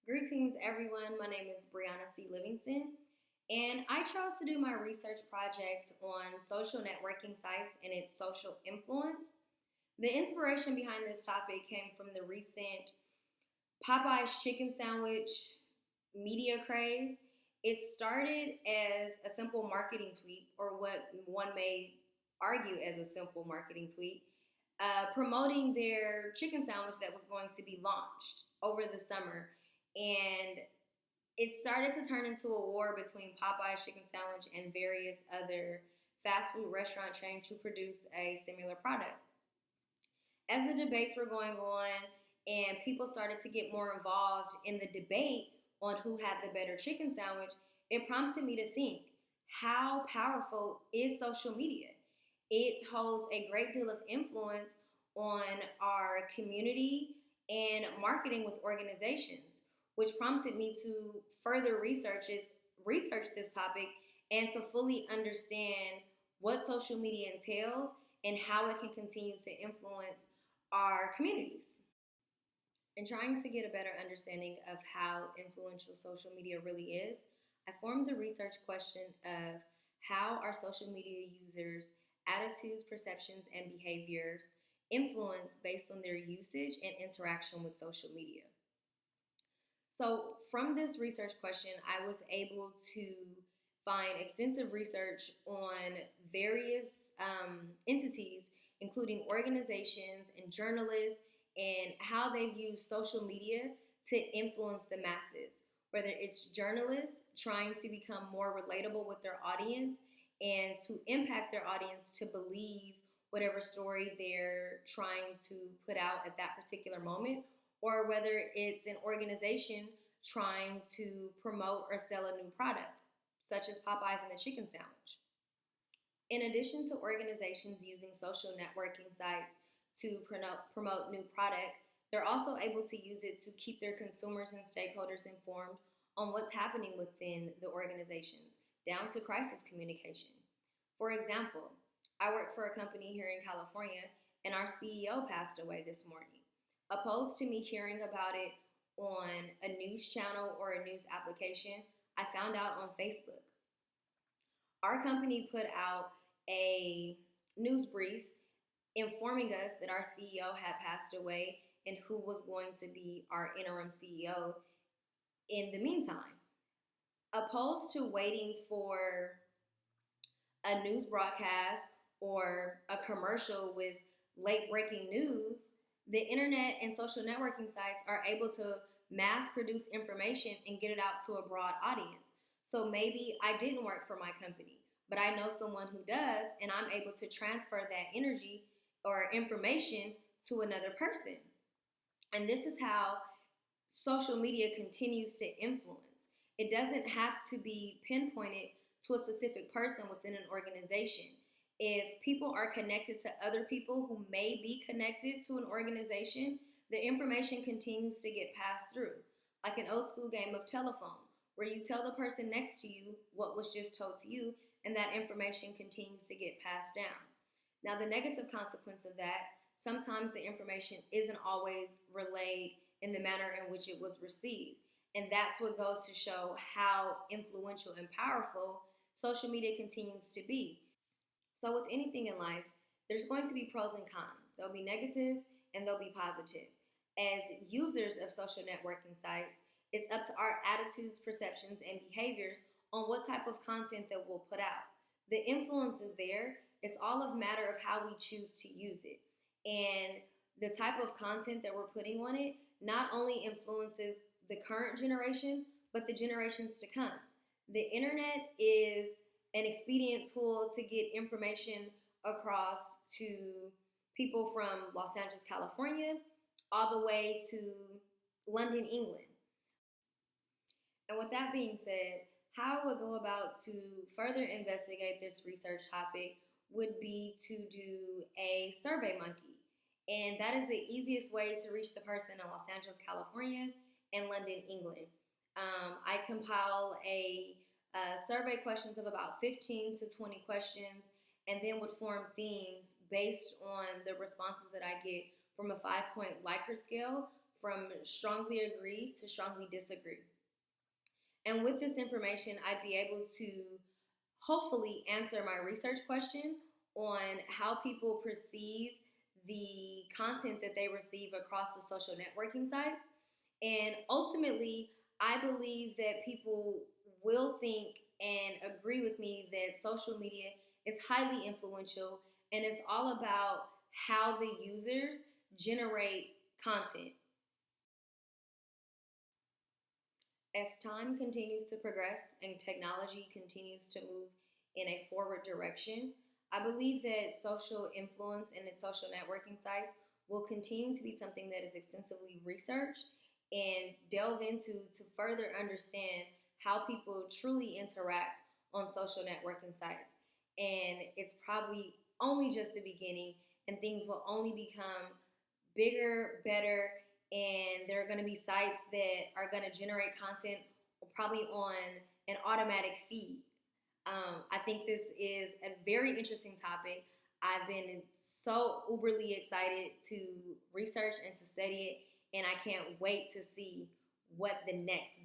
Greetings, everyone. My name is Brianna C. Livingston, and I chose to do my research project on social networking sites and its social influence. The inspiration behind this topic came from the recent Popeye's chicken sandwich media craze. It started as a simple marketing tweet, or what one may argue as a simple marketing tweet, promoting their chicken sandwich that was going to be launched over the summer. And it started to turn into a war between Popeye's chicken sandwich and various other fast food restaurant chains to produce a similar product. As the debates were going on and people started to get more involved in the debate on who had the better chicken sandwich, it prompted me to think, how powerful is social media? It holds a great deal of influence on our community and marketing with organizations, which prompted me to further research this topic and to fully understand what social media entails and how it can continue to influence our communities. In trying to get a better understanding of how influential social media really is, I formed the research question of how are social media users' attitudes, perceptions, and behaviors influenced based on their usage and interaction with social media. So, from this research question, I was able to find extensive research on various entities, including organizations and journalists, and how they've used social media to influence the masses. Whether it's journalists trying to become more relatable with their audience and to impact their audience to believe whatever story they're trying to put out at that particular moment, or whether it's an organization trying to promote or sell a new product, such as Popeyes and the chicken sandwich. In addition to organizations using social networking sites to promote new product, they're also able to use it to keep their consumers and stakeholders informed on what's happening within the organizations, down to crisis communication. For example, I work for a company here in California, and our CEO passed away this morning. Opposed to me hearing about it on a news channel or a news application, I found out on Facebook. Our company put out a news brief informing us that our CEO had passed away and who was going to be our interim CEO in the meantime. Opposed to waiting for a news broadcast or a commercial with late breaking news, the internet and social networking sites are able to mass produce information and get it out to a broad audience. So maybe I didn't work for my company, but I know someone who does, and I'm able to transfer that energy or information to another person. And this is how social media continues to influence. It doesn't have to be pinpointed to a specific person within an organization. If people are connected to other people who may be connected to an organization, the information continues to get passed through, like an old school game of telephone, where you tell the person next to you what was just told to you, and that information continues to get passed down. Now, the negative consequence of that, sometimes the information isn't always relayed in the manner in which it was received. And that's what goes to show how influential and powerful social media continues to be. So, with anything in life, there's going to be pros and cons. There'll be negative and there'll be positive. As users of social networking sites, it's up to our attitudes, perceptions, and behaviors on what type of content that we'll put out. The influence is there. It's all a matter of how we choose to use it. And the type of content that we're putting on it not only influences the current generation, but the generations to come. The internet is an expedient tool to get information across to people from Los Angeles, California, all the way to London, England. And with that being said, how I would go about to further investigate this research topic would be to do a survey monkey. And that is the easiest way to reach the person in Los Angeles, California and London, England. I compile a survey questions of about 15 to 20 questions and then would form themes based on the responses that I get from a 5-point Likert scale from strongly agree to strongly disagree. And with this information, I'd be able to hopefully answer my research question on how people perceive the content that they receive across the social networking sites. And ultimately, I believe that people will think and agree with me that social media is highly influential and it's all about how the users generate content. As time continues to progress and technology continues to move in a forward direction, I believe that social influence and its social networking sites will continue to be something that is extensively researched and delve into to further understand how people truly interact on social networking sites. And it's probably only just the beginning, and things will only become bigger, better, and there are going to be sites that are going to generate content probably on an automatic feed. I think this is a very interesting topic. I've been so uberly excited to research and to study it, and I can't wait to see what the next